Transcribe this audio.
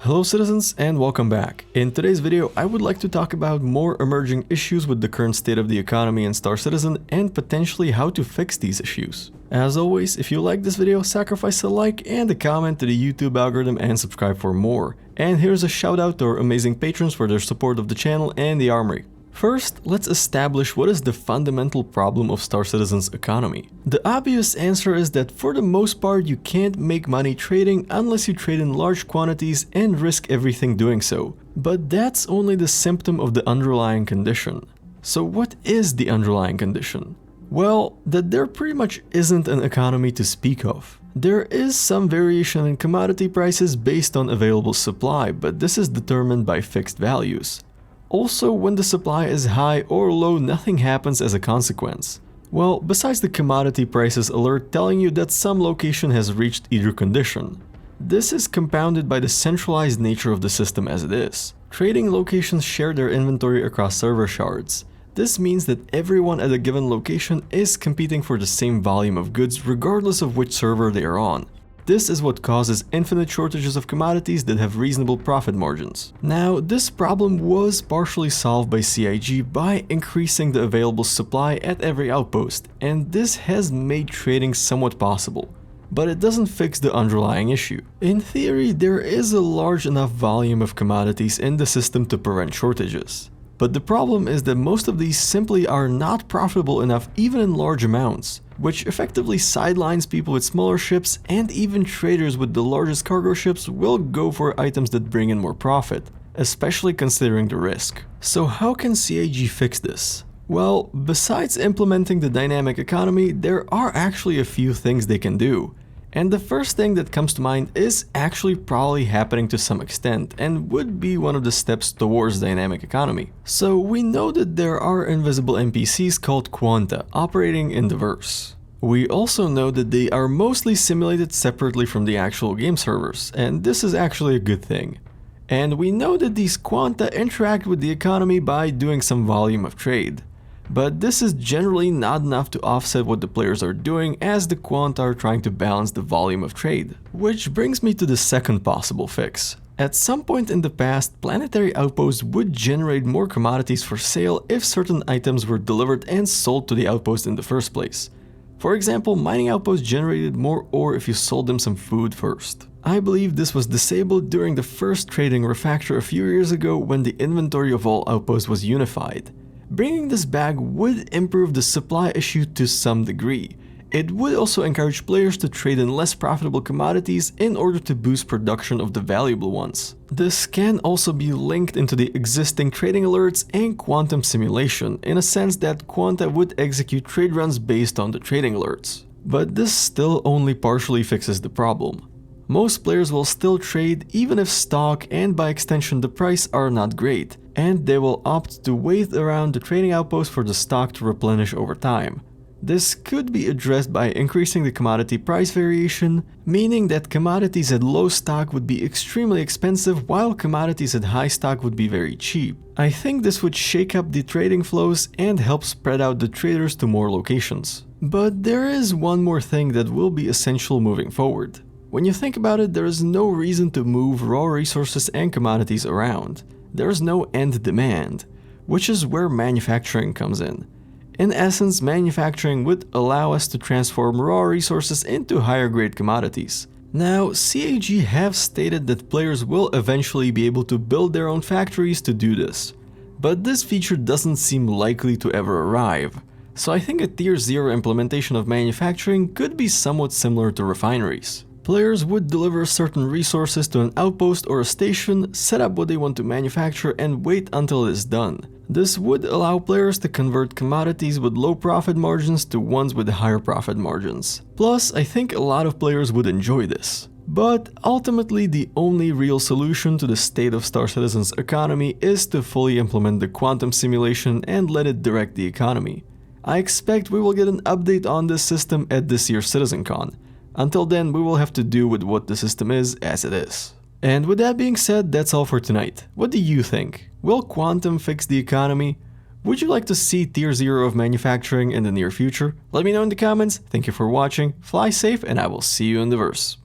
Hello citizens and welcome back. In today's video, I would like to talk about more emerging issues with the current state of the economy in Star Citizen and potentially how to fix these issues. As always, if you like this video, sacrifice a like and a comment to the YouTube algorithm and subscribe for more. And here's a shout out to our amazing patrons for their support of the channel and the Armory. First, let's establish what is the fundamental problem of Star Citizen's economy. The obvious answer is that for the most part you can't make money trading unless you trade in large quantities and risk everything doing so. But that's only the symptom of the underlying condition. So what is the underlying condition? Well, that there pretty much isn't an economy to speak of. There is some variation in commodity prices based on available supply, but this is determined by fixed values. Also, when the supply is high or low, nothing happens as a consequence. Well, besides the commodity prices alert telling you that some location has reached either condition. This is compounded by the centralized nature of the system as it is. Trading locations share their inventory across server shards. This means that everyone at a given location is competing for the same volume of goods regardless of which server they are on. This is what causes infinite shortages of commodities that have reasonable profit margins. Now, this problem was partially solved by CIG by increasing the available supply at every outpost, and this has made trading somewhat possible. But it doesn't fix the underlying issue. In theory, there is a large enough volume of commodities in the system to prevent shortages. But the problem is that most of these simply are not profitable enough even in large amounts, which effectively sidelines people with smaller ships, and even traders with the largest cargo ships will go for items that bring in more profit, especially considering the risk. So how can CIG fix this? Well, besides implementing the dynamic economy, there are actually a few things they can do. And the first thing that comes to mind is actually probably happening to some extent and would be one of the steps towards dynamic economy. So we know that there are invisible NPCs called Quanta operating in the verse. We also know that they are mostly simulated separately from the actual game servers, and this is actually a good thing. And we know that these Quanta interact with the economy by doing some volume of trade. But this is generally not enough to offset what the players are doing, as the Quanta are trying to balance the volume of trade. Which brings me to the second possible fix. At some point in the past, planetary outposts would generate more commodities for sale if certain items were delivered and sold to the outpost in the first place. For example, mining outposts generated more ore if you sold them some food first. I believe this was disabled during the first trading refactor a few years ago when the inventory of all outposts was unified. Bringing this back would improve the supply issue to some degree. It would also encourage players to trade in less profitable commodities in order to boost production of the valuable ones. This can also be linked into the existing trading alerts and quantum simulation, in a sense that Quanta would execute trade runs based on the trading alerts. But this still only partially fixes the problem. Most players will still trade even if stock and by extension the price are not great, and they will opt to wait around the trading outpost for the stock to replenish over time. This could be addressed by increasing the commodity price variation, meaning that commodities at low stock would be extremely expensive while commodities at high stock would be very cheap. I think this would shake up the trading flows and help spread out the traders to more locations. But there is one more thing that will be essential moving forward. When you think about it, there is no reason to move raw resources and commodities around. There is no end demand, which is where manufacturing comes in. In essence, manufacturing would allow us to transform raw resources into higher grade commodities. Now, CIG have stated that players will eventually be able to build their own factories to do this. But this feature doesn't seem likely to ever arrive. So I think a tier 0 implementation of manufacturing could be somewhat similar to refineries. Players would deliver certain resources to an outpost or a station, set up what they want to manufacture and wait until it is done. This would allow players to convert commodities with low profit margins to ones with higher profit margins. Plus, I think a lot of players would enjoy this. But ultimately, the only real solution to the state of Star Citizen's economy is to fully implement the quantum simulation and let it direct the economy. I expect we will get an update on this system at this year's CitizenCon. Until then, we will have to do with what the system is as it is. And with that being said, that's all for tonight. What do you think? Will quantum fix the economy? Would you like to see tier 0 of manufacturing in the near future? Let me know in the comments. Thank you for watching, fly safe, and I will see you in the verse.